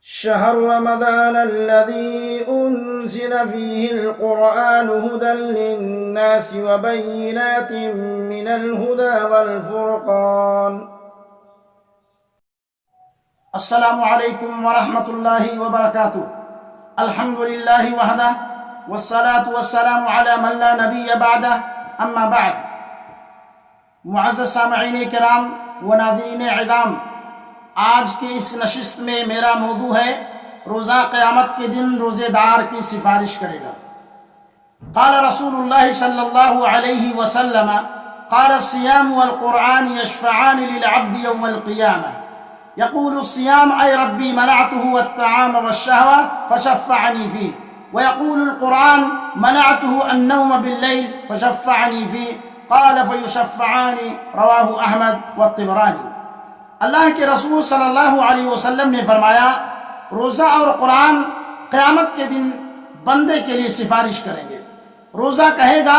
شهر رمضان الذي أنزل فيه القرآن هدى للناس وبينات من الهدى والفرقان. السلام علیکم ورحمۃ اللہ وبرکاتہ. الحمد للہ وحدہ والصلاة والسلام علی من لا نبی بعدہ، اما بعد. معزز سامعین کرام و ناظرین عظام، آج کی اس نشست میں میرا موضوع ہے روزہ قیامت کے دن روزے دار کی سفارش کرے گا. قال رسول اللہ صلی اللہ علیہ وسلم قال الصيام والقرآن يشفعان للعبد يوم القيامة. يقول الصيام أي ربي منعته الطعام والشهوة فشفعني فيه، ويقول القرآن منعته النوم بالليل فشفعني فيه. قال فيشفعان رواه أحمد والطبراني. اللہ کے رسول صلی اللہ علیہ وسلم نے فرمایا، روزہ اور قرآن قیامت کے دن بندے کے لیے سفارش کریں گے. روزہ کہے گا،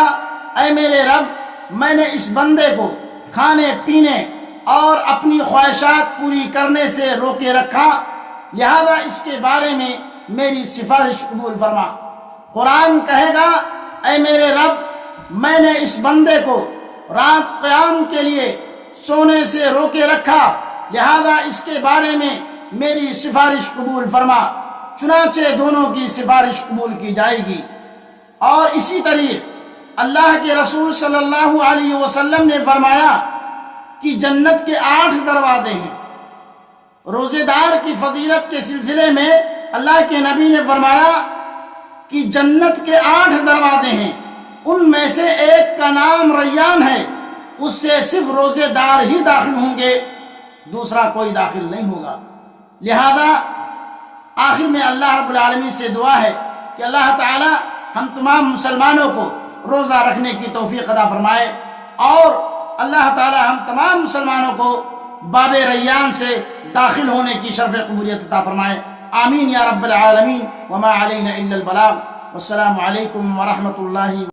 اے میرے رب، میں نے اس بندے کو کھانے پینے اور اپنی خواہشات پوری کرنے سے روکے رکھا، لہذا اس کے بارے میں میری سفارش قبول فرما. قرآن کہے گا، اے میرے رب، میں نے اس بندے کو رات قیام کے لیے سونے سے روکے رکھا، لہذا اس کے بارے میں میری سفارش قبول فرما. چنانچہ دونوں کی سفارش قبول کی جائے گی. اور اسی طرح اللہ کے رسول صلی اللہ علیہ وسلم نے فرمایا کہ جنت کے 8 دروازے ہیں. روزے دار کی فضیلت کے سلسلے میں اللہ کے نبی نے فرمایا کہ جنت کے 8 دروازے ہیں، ان میں سے ایک کا نام ریان ہے، اس سے صرف روزے دار ہی داخل ہوں گے، دوسرا کوئی داخل نہیں ہوگا. لہذا آخر میں اللہ رب العالمین سے دعا ہے کہ اللہ تعالی ہم تمام مسلمانوں کو روزہ رکھنے کی توفیق عطا فرمائے، اور اللہ تعالی ہم تمام مسلمانوں کو باب ریان سے داخل ہونے کی شرف قبولیت عطا فرمائے. آمین یا رب العالمین. وما علینا الا البلاغ. والسلام علیکم ورحمۃ اللہ